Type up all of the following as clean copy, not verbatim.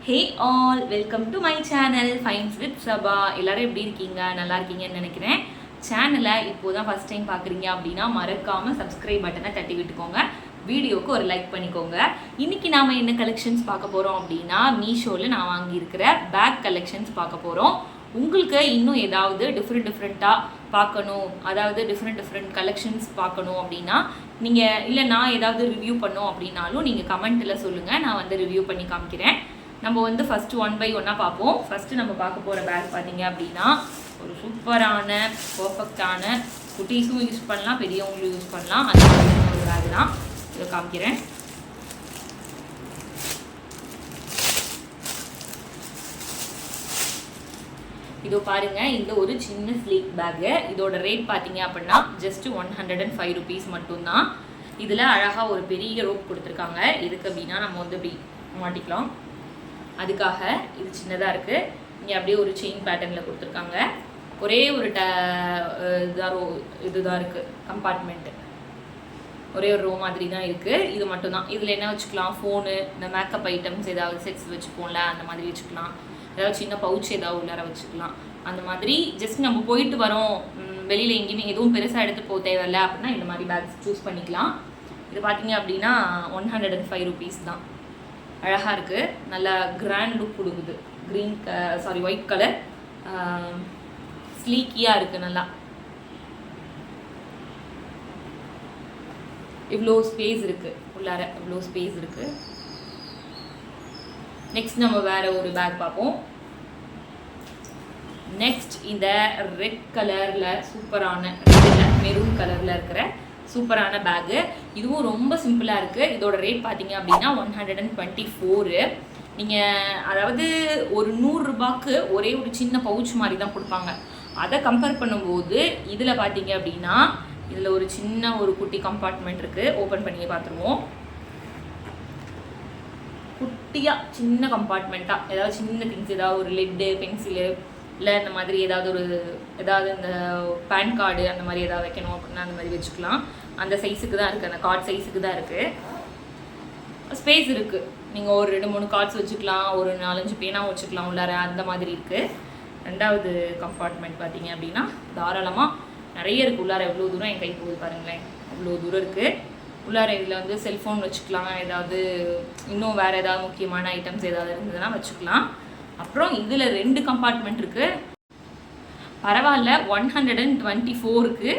Hey all, welcome to my channel ஃபைன்ஸ் with Saba. எல்லாரும் எப்படி இருக்கீங்க? நல்லா இருக்கீங்கன்னு நினைக்கிறேன். சேனலை இப்போதான் ஃபர்ஸ்ட் டைம் பார்க்குறீங்க அப்படின்னா மறக்காமல் சப்ஸ்கிரைப் பட்டனை தட்டி விட்டுக்கோங்க. வீடியோவுக்கு ஒரு லைக் பண்ணிக்கோங்க. இன்னைக்கு நாம் என்ன கலெக்ஷன்ஸ் பார்க்க போகிறோம் அப்படின்னா மீஷோவில் நான் வாங்கியிருக்கிற பேக் கலெக்ஷன்ஸ் பார்க்க போகிறோம். உங்களுக்கு இன்னும் ஏதாவது டிஃப்ரெண்ட்டாக பார்க்கணும், அதாவது டிஃப்ரெண்ட் கலெக்ஷன்ஸ் பார்க்கணும் அப்படின்னா நீங்கள் இல்லை நான் ஏதாவது ரிவ்யூ பண்ணோம் அப்படின்னாலும் நீங்கள் கமெண்ட்டில் சொல்லுங்கள். நான் வந்து ரிவ்யூ பண்ணி காமிக்கிறேன். நம்ம வந்து ஃபஸ்ட்டு 1 by 1 பார்ப்போம். ஃபஸ்ட்டு நம்ம பார்க்க போகிற பேக் பார்த்தீங்க அப்படின்னா ஒரு சூப்பரான பர்ஃபெக்டான குட்டீஸும் யூஸ் பண்ணலாம், பெரியவங்களும் யூஸ் பண்ணலாம், அந்த மாதிரி ஒரு பேக் தான். இதை காமிக்கிறேன். இதோ பாருங்க, இந்த ஒரு சின்ன ஸ்லீக் பேக்கு. இதோட ரேட் பார்த்தீங்க அப்படின்னா ஜஸ்ட் 105 rupees மட்டும்தான். இதில் அழகாக ஒரு பெரிய ரோப் கொடுத்துருக்காங்க. எதுக்கு அப்படின்னா நம்ம வந்து இப்படி மாட்டிக்கலாம், அதுக்காக இது சின்னதாக இருக்குது. இங்கே அப்படியே ஒரு செயின் பேட்டர்னில் கொடுத்துருக்காங்க. ஒரே ஒரு இதுதான் இருக்குது கம்பார்ட்மெண்ட்டு, ஒரே ஒரு ரோ மாதிரி தான் இருக்குது. இது மட்டும்தான். இதில் என்ன வச்சுக்கலாம், ஃபோனு, இந்த மேக்கப் ஐட்டம்ஸ் ஏதாவது செட்ஸ் வச்சுப்போம்ல அந்த மாதிரி வச்சுக்கலாம். ஏதாவது சின்ன பவுச் ஏதாவது உள்ளார வச்சுக்கலாம். அந்த மாதிரி ஜஸ்ட் நம்ம போயிட்டு வரோம், வெளியில் எங்கேயுமே எதுவும் பெருசாக எடுத்துகிட்டு போக தேவையில்லை அப்படின்னா இந்த மாதிரி பேக்ஸ் சூஸ் பண்ணிக்கலாம். இது பார்த்தீங்க அப்படின்னா 105 rupees தான். அழகாக இருக்குது, நல்லா கிராண்ட் லுக் கொடுக்குது. ஒயிட் கலர், ஸ்லீக்கியாக இருக்குது. நல்லா இவ்வளோ ஸ்பேஸ் இருக்குது, உள்ளார இவ்வளோ ஸ்பேஸ் இருக்குது. நெக்ஸ்ட் நம்ம வேற ஒரு பேக் பார்ப்போம். நெக்ஸ்ட் இந்த ரெட் கலரில் சூப்பரான மெரூன் கலரில் இருக்கிற சூப்பரான பேக்கு. இதுவும் ரொம்ப சிம்பிளாக இருக்குது. இதோட ரேட் பார்த்தீங்க அப்படின்னா 124. நீங்கள் அதாவது ஒரு 100 ரூபாய்க்கு ஒரே ஒரு சின்ன பவுச் மாதிரி தான் கொடுப்பாங்க. அதை கம்பேர் பண்ணும்போது இதில் பார்த்தீங்க அப்படின்னா இதில் ஒரு சின்ன ஒரு குட்டி கம்பார்ட்மெண்ட் இருக்குது. ஓப்பன் பண்ணி பார்த்துருவோம். குட்டியாக சின்ன கம்பார்ட்மெண்ட்டாக ஏதாவது சின்ன திங்ஸ், ஏதாவது ஒரு லெட்டு, பென்சிலு, இல்லை இந்த மாதிரி ஏதாவது இந்த பேன் கார்டு அந்த மாதிரி ஏதாவது வைக்கணும் அப்படின்னா அந்த மாதிரி வச்சுக்கலாம். அந்த சைஸுக்கு தான் இருக்குது, அந்த கார்டு சைஸுக்கு தான் இருக்குது. ஸ்பேஸ் இருக்குது. நீங்கள் ஒரு 2-3 கார்ட்ஸ் வச்சுக்கலாம், ஒரு 4-5 பேனா வச்சுக்கலாம் உள்ளார, அந்த மாதிரி இருக்குது. ரெண்டாவது கம்பார்ட்மெண்ட் பார்த்தீங்க அப்படின்னா தாராளமாக நிறைய இருக்குது. உள்ளார எவ்வளோ தூரம் என் கை போகுது பாருங்களேன், அவ்வளோ தூரம் இருக்குது. உள்ளார இதில் வந்து செல்ஃபோன் வச்சுக்கலாம், ஏதாவது இன்னும் வேறு ஏதாவது முக்கியமான ஐட்டம்ஸ் ஏதாவது இருந்ததுன்னா வச்சுக்கலாம். அப்புறம் இதில் 2 கம்பார்ட்மெண்ட் இருக்குது. பரவாயில்ல, 124க்கு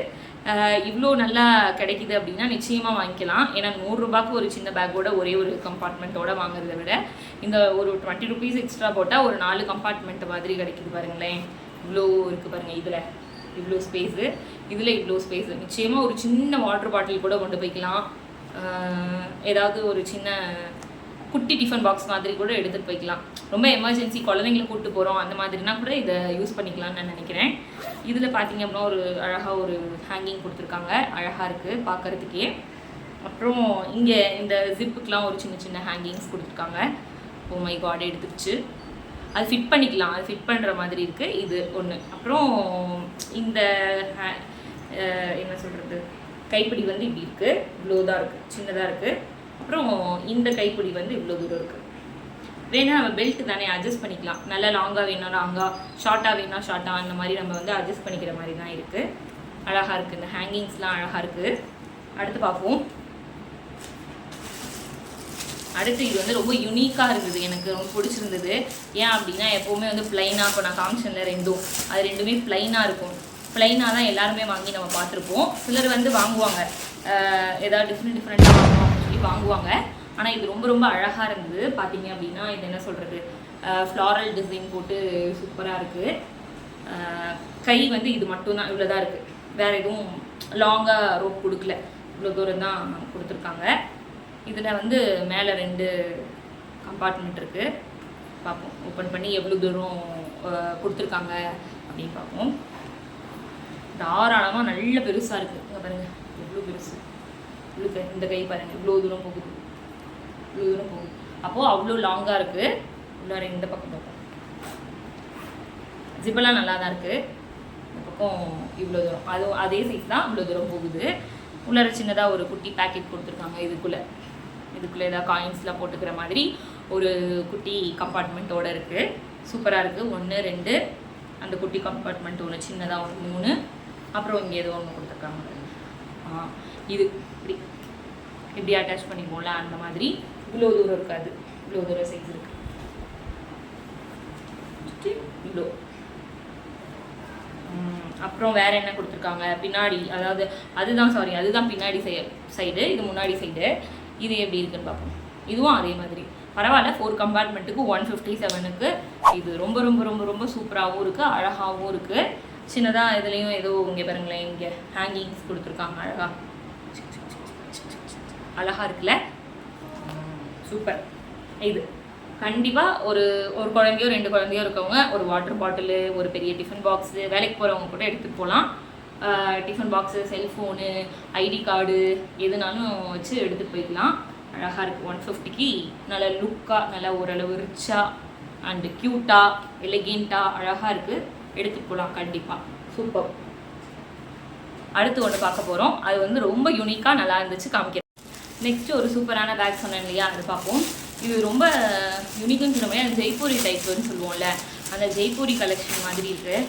இவ்வளோ நல்லா கிடைக்கிது அப்படின்னா நிச்சயமாக வாங்கிக்கலாம். ஏன்னா 100 ரூபாய்க்கு ஒரு சின்ன பேக்கோட ஒரே ஒரு கம்பார்ட்மெண்ட்டோட வாங்குறதை விட இந்த ஒரு 20 rupees எக்ஸ்ட்ரா போட்டால் ஒரு 4 கம்பார்ட்மெண்ட் மாதிரி கிடைக்கிது பாருங்களேன். இவ்வளோ இருக்குது பாருங்கள். இதில் இவ்வளோ ஸ்பேஸு, இதில் இவ்வளோ ஸ்பேஸு. நிச்சயமாக ஒரு சின்ன வாட்டர் பாட்டில் கூட கொண்டு போய்க்கலாம். ஏதாவது ஒரு சின்ன குட்டி டிஃபன் பாக்ஸ் மாதிரி கூட எடுத்துகிட்டு போய்க்கலாம். ரொம்ப எமர்ஜென்சி குழந்தைங்களை கூப்பிட்டு போகிறோம் அந்த மாதிரினா கூட இதை யூஸ் பண்ணிக்கலாம்னு நான் நினைக்கிறேன். இதில் பார்த்தீங்க அப்படின்னா ஒரு அழகாக ஒரு ஹேங்கிங் கொடுத்துருக்காங்க. அழகாக இருக்குது பார்க்குறதுக்கே. அப்புறம் இங்கே இந்த ஜிப்புக்கெலாம் ஒரு சின்ன ஹேங்கிங்ஸ் கொடுத்துருக்காங்க. ஓ மை காட், எடுத்துக்கிச்சு. அது ஃபிட் பண்ணிக்கலாம், அது ஃபிட் பண்ணுற மாதிரி இருக்குது. இது ஒன்று. அப்புறம் இந்த என்ன சொல்கிறது, கைப்பிடி வந்து இப்படி இருக்குது, இவ்வளோ தான் இருக்குது, சின்னதாக இருக்குது. அப்புறம் இந்த கைப்பிடி வந்து இவ்வளோ தூரம் இருக்குது. வேணால் நம்ம பெல்ட் தானே அட்ஜஸ்ட் பண்ணிக்கலாம். நல்லா லாங்காக வேணால் லாங்காக, ஷார்ட்டாக வேணால் ஷார்ட்டாக, அந்த மாதிரி நம்ம வந்து அட்ஜஸ்ட் பண்ணிக்கிற மாதிரி தான் இருக்குது. அழகாக இருக்குது. இந்த ஹேங்கிங்ஸ்லாம் அழகாக இருக்குது. அடுத்து பார்ப்போம். அடுத்து இது வந்து ரொம்ப யூனிக்காக இருந்தது, எனக்கு ரொம்ப பிடிச்சிருந்தது. ஏன் அப்படின்னா எப்போவுமே வந்து ப்ளைனாக, இப்போ நான் காமிஷனில் அது ரெண்டுமே ப்ளைனாக இருக்கும். ப்ளைனாக தான் எல்லாருமே வாங்கி நம்ம பார்த்துருப்போம். சிலர் வந்து வாங்குவாங்க, ஏதாவது டிஃப்ரெண்ட்டாக வாங்குவோம் அப்படின்னு சொல்லி வாங்குவாங்க. ஆனால் இது ரொம்ப அழகாக இருந்தது. பார்த்தீங்க அப்படின்னா இது என்ன சொல்கிறது, ஃப்ளாரல் டிசைன் போட்டு சூப்பராக இருக்குது. கை வந்து இது மட்டும்தான், இவ்வளோ தான் இருக்குது. வேறு எதுவும் லாங்காக ரோப் கொடுக்கல, இவ்வளோ தூரம் தான் கொடுத்துருக்காங்க. இதில் வந்து மேலே 2 கம்பார்ட்மெண்ட் இருக்குது. பார்ப்போம், ஓப்பன் பண்ணி எவ்வளோ தூரம் கொடுத்துருக்காங்க அப்படின்னு பார்ப்போம். தாராளமாக நல்ல பெருசாக இருக்குது. இங்கே பாருங்கள் எவ்வளோ பெருசு. இந்த கை பாருங்கள் இவ்வளோ தூரம் போகுது, இவ்வளோ தூரம் போகுது. அப்போது அவ்வளோ லாங்காக இருக்குது. உள்ளார இந்த பக்கம் பார்ப்போம். ஜிப்பெல்லாம் நல்லா தான் இருக்குது. இந்த பக்கம் இவ்வளோ தூரம், அதே சைஸ் தான், இவ்வளோ தூரம் போகுது. உள்ளார சின்னதாக ஒரு குட்டி பேக்கெட் கொடுத்துருக்காங்க. இதுக்குள்ளே ஏதாவது காயின்ஸ்லாம் போட்டுக்கிற மாதிரி ஒரு குட்டி கம்பார்ட்மெண்ட்டோடு இருக்குது. சூப்பராக இருக்குது. 1 2 அந்த குட்டி கம்பார்ட்மெண்ட் ஒன்று, சின்னதாக ஒரு 3, அப்புறம் இங்கே ஏதோ ஒன்று கொடுத்துருக்காங்க. இது இப்படி அட்டாச் பண்ணிப்போம்ல அந்த மாதிரி. இவ்வளோ தூரம் இருக்காது, இவ்வளோ தூரம் சைஸ் இருக்குது. இவ்வளோ. அப்புறம் வேறு என்ன கொடுத்துருக்காங்க பின்னாடி, அதாவது அதுதான் பின்னாடி சைடு, இது முன்னாடி சைடு. இது எப்படி இருக்குன்னு பார்ப்போம். இதுவும் அதே மாதிரி பரவாயில்ல. 4 கம்பார்ட்மெண்ட்டுக்கு 157க்கு இது ரொம்ப ரொம்ப ரொம்ப ரொம்ப சூப்பராகவும் இருக்குது, அழகாகவும் இருக்குது. சின்னதாக இதுலேயும் ஏதோ இங்கே பாருங்களேன், இங்கே ஹேங்கிங்ஸ் கொடுத்துருக்காங்க. அழகாக இருக்குல்ல, சூப்பர். இது கண்டிப்பாக ஒரு குழந்தையோ 2 குழந்தையோ இருக்கவங்க ஒரு வாட்டர் பாட்டிலு, ஒரு பெரிய டிஃபன் பாக்ஸு, வேலைக்கு போகிறவங்க கூட எடுத்துகிட்டு போகலாம். Tiffin box, cellphone, ID card எதுனாலும் வச்சு எடுத்துகிட்டு போய்க்கலாம். அழகாக இருக்குது. 150க்கு நல்ல லுக்காக, நல்லா ஓரளவு ரிச்சாக அண்டு க்யூட்டாக எலிகெண்ட்டாக அழகாக இருக்குது. எடுத்துகிட்டு போகலாம் கண்டிப்பாக. சூப்பர். அடுத்து ஒன்று பார்க்க போகிறோம். அது வந்து ரொம்ப யூனிக்காக நல்லா இருந்துச்சு, காமிக்கிறேன். நெக்ஸ்ட்டு ஒரு சூப்பரான பேக் சொன்னேன் இல்லையா, அது பார்ப்போம். இது ரொம்ப யூனிக்குன்னு சொல்ல முடியாது, ஜெய்ப்பூரி டைப்புன்னு சொல்லுவோம்ல, அந்த ஜெய்ப்பூரி கலெக்ஷன் மாதிரி இருக்குது.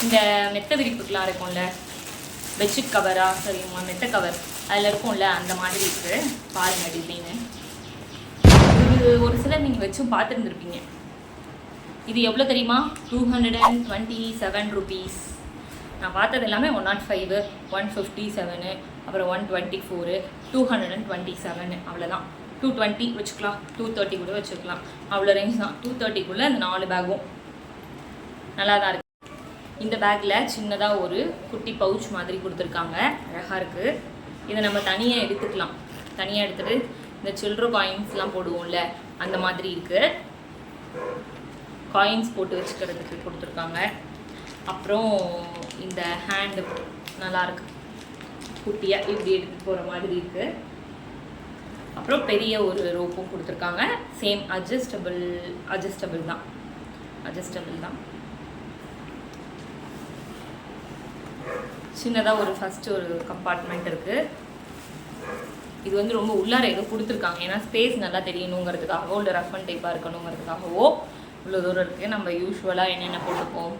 இந்த மெத்த விரிப்புக்கெலாம் இருக்கும்ல, பெட்ஷீட் கவரா சரிம்மா, மெத்த கவர் அதில் இருக்கும்ல அந்த மாதிரி இருக்குது. பாருங்கள் டிசைனு. இது ஒரு சிலர் நீங்கள் வச்சும் பார்த்துருந்துருப்பீங்க. இது எவ்வளோ தெரியுமா? 227 ருபீஸ். நான் பார்த்தது எல்லாமே 105, 157, அப்புறம் 124, 227, அவ்வளோதான். 220 வச்சுக்கலாம், 230 கூட வச்சுக்கலாம், அவ்வளோ ரேஞ்ச் தான். 230க்குள்ளே இந்த 4 பேக்கும் நல்லா தான் இருக்குது. இந்த பேக்கில் சின்னதாக ஒரு குட்டி பவுச் மாதிரி கொடுத்துருக்காங்க, அழகாக இருக்குது. இதை நம்ம தனியாக எடுத்துக்கலாம். தனியாக எடுத்துகிட்டு இந்த சில்ட்ரு காயின்ஸ்லாம் போடுவோம்ல அந்த மாதிரி இருக்குது. காயின்ஸ் போட்டு வச்சுக்கிறதுக்கு கொடுத்துருக்காங்க. அப்புறம் இந்த ஹேண்டு நல்லாயிருக்கு, குட்டியாக இப்படி எடுத்துகிட்டு போகிற மாதிரி இருக்குது. அப்புறம் பெரிய ஒரு ரோப்பும் கொடுத்துருக்காங்க. சேம் அட்ஜஸ்டபிள் தான். சின்னதாக ஒரு ஃபஸ்ட்டு ஒரு கம்பார்ட்மெண்ட் இருக்குது. இது வந்து ரொம்ப உள்ளார ஏதோ கொடுத்துருக்காங்க, ஏன்னா ஸ்பேஸ் நல்லா தெரியணுங்கிறதுக்காகவோ இல்லை ரஃப் அண்ட் டைப்பாக இருக்கணுங்கிறதுக்காகவோ இவ்வளோ தூரம் இருக்குது. நம்ம யூஸ்வலாக என்னென்ன போட்டுப்போம்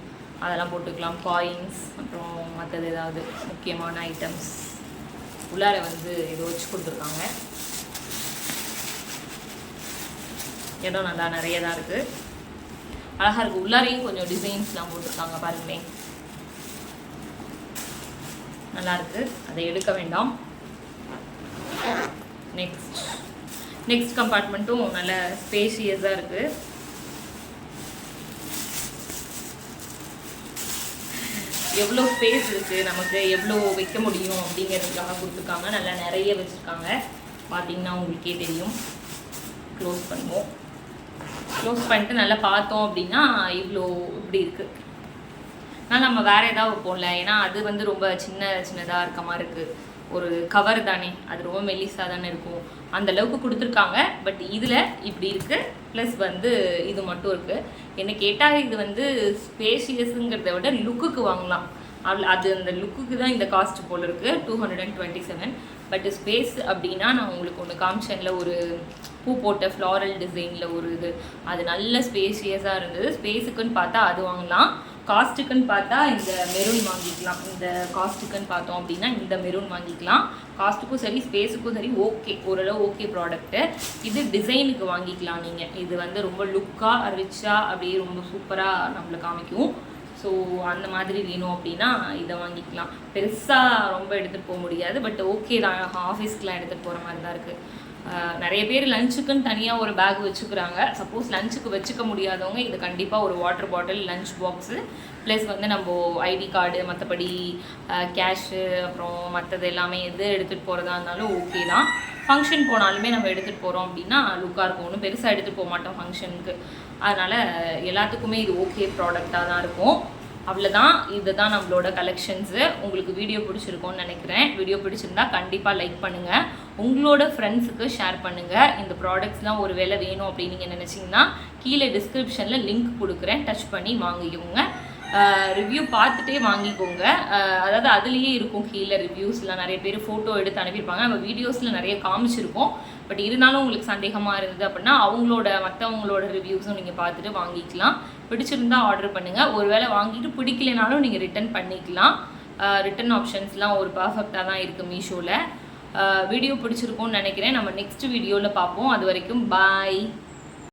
அதெல்லாம் போட்டுக்கலாம். காயின்ஸ், அப்புறம் மற்றது ஏதாவது முக்கியமான ஐட்டம்ஸ் உள்ளார வந்து ஏதோ வச்சு கொடுத்துருக்காங்க. இடம் நல்லா நிறைய தான் இருக்குது, அழகாக இருக்குது. உள்ளாரையும் கொஞ்சம் டிசைன்ஸ்லாம் போட்டிருக்காங்க பாருங்களேன், நல்லாயிருக்கு. அதை எடுக்க வேண்டாம். நெக்ஸ்ட் கம்பார்ட்மெண்ட்டும் நல்ல ஸ்பேஷியஸாக இருக்குது. எவ்வளோ ஸ்பேஸ் இருக்குது, நமக்கு எவ்வளோ வைக்க முடியும் அப்படிங்கிறதுக்காக கொடுத்துருக்காங்க. நல்லா நிறைய வச்சுருக்காங்க, பார்த்தீங்கன்னா உங்களுக்கே தெரியும். க்ளோஸ் பண்ணுவோம். க்ளோஸ் பண்ணிட்டு நல்லா பார்த்தோம் அப்படின்னா இவ்வளோ இப்படி இருக்குது. ஆனால் நம்ம வேறு ஏதாவது வைப்போம்ல, ஏன்னா அது வந்து ரொம்ப சின்னதாக இருக்க மாதிரி இருக்குது. ஒரு கவர் தானே, அது ரொம்ப மெல்லிஸாக தானே இருக்கும், அந்த அளவுக்கு கொடுத்துருக்காங்க. பட் இதில் இப்படி இருக்குது, ப்ளஸ் வந்து இது மட்டும் இருக்குது. என்ன கேட்டால் இது வந்து ஸ்பேஷியஸுங்கிறத விட லுக்குக்கு வாங்கலாம். அது அந்த லுக்குக்கு தான் இந்த காஸ்ட் போல் இருக்குது, 227. பட் ஸ்பேஸ் அப்படின்னா நான் உங்களுக்கு ஒன்று காமிச்சேன்ல, ஒரு பூ போட்ட ஃப்ளாரல் டிசைனில் ஒரு இது, அது நல்ல ஸ்பேஷியஸாக இருந்தது. ஸ்பேஸுக்குன்னு பார்த்தா அது வாங்கலாம், காஸ்ட்டுக்குன்னு பார்த்தா இந்த மெரூன் வாங்கிக்கலாம். இந்த காஸ்ட்டுக்குன்னு பார்த்தோம் அப்படின்னா இந்த மெரூன் வாங்கிக்கலாம். காஸ்ட்டுக்கும் சரி ஸ்பேஸுக்கும் சரி ஓகே, ஓரளவு ஓகே ப்ராடக்ட்டு. இது டிசைனுக்கு வாங்கிக்கலாம் நீங்கள். இது வந்து ரொம்ப லுக்காக ரிச்சாக அப்படியே ரொம்ப சூப்பராக நம்மளை காமிக்கும். ஸோ அந்த மாதிரி வேணும் அப்படின்னா இதை வாங்கிக்கலாம். பெருசாக ரொம்ப எடுத்துகிட்டு போக முடியாது, பட் ஓகே தான், ஆஃபீஸ்க்கெலாம் எடுத்துகிட்டு போகிற மாதிரி தான் இருக்குது. நிறைய பேர் லஞ்சுக்குன்னு தனியாக ஒரு பேக் வச்சுக்கிறாங்க. சப்போஸ் லஞ்சுக்கு வச்சுக்க முடியாதவங்க இது கண்டிப்பாக ஒரு water bottle, lunch box, plus வந்து நம்ம ஐடி கார்டு, மற்றபடி கேஷு, அப்புறம் மற்றது எல்லாமே எது எடுத்துகிட்டு போகிறதா இருந்தாலும் ஓகே தான். ஃபங்க்ஷன் போனாலுமே நம்ம எடுத்துகிட்டு போகிறோம் அப்படின்னா லுக்காக இருக்கும். ஒன்றும் பெருசாக எடுத்துகிட்டு போக மாட்டோம் ஃபங்க்ஷனுக்கு. அதனால் எல்லாத்துக்குமே இது ஓகே ப்ராடக்டாக தான் இருக்கும். அவ்வளோதான், இதுதான் நம்மளோட கலெக்ஷன்ஸு. உங்களுக்கு வீடியோ பிடிச்சிருக்கோன்னு நினைக்கிறேன். வீடியோ பிடிச்சிருந்தா கண்டிப்பாக லைக் பண்ணுங்கள், உங்களோட ஃப்ரெண்ட்ஸுக்கு ஷேர் பண்ணுங்கள். இந்த ப்ராடக்ட்ஸ்லாம் ஒரு வேளை வேணும் அப்படின்னு நீங்கள் நினச்சிங்கன்னா கீழே டிஸ்கிரிப்ஷனில் லிங்க் கொடுக்குறேன், டச் பண்ணி வாங்கிக்கோங்க. ரிவ்யூ பார்த்துட்டே வாங்கிக்கோங்க. அதாவது அதுலேயே இருக்கும் கீழே ரிவ்யூஸ்லாம், நிறைய பேர் ஃபோட்டோ எடுத்து அனுப்பியிருப்பாங்க. நம்ம வீடியோஸில் நிறைய காமிச்சிருக்கோம். பட் இருந்தாலும் உங்களுக்கு சந்தேகமாக இருந்தது அப்படின்னா மற்றவங்களோட ரிவ்யூஸும் நீங்கள் பார்த்துட்டு வாங்கிக்கலாம். பிடிச்சிருந்தா ஆர்டர் பண்ணுங்கள். ஒருவேளை வாங்கிட்டு பிடிக்கலனாலும் நீங்கள் ரிட்டர்ன் பண்ணிக்கலாம். ரிட்டர்ன் ஆப்ஷன்ஸ்லாம் ஒரு பர்ஃபெக்டாக தான் இருக்குது மீஷோவில். வீடியோ பிடிச்சிருக்கும்னு நினைக்கிறேன். நம்ம நெக்ஸ்ட் வீடியோவில் பார்ப்போம். அது வரைக்கும் பாய்.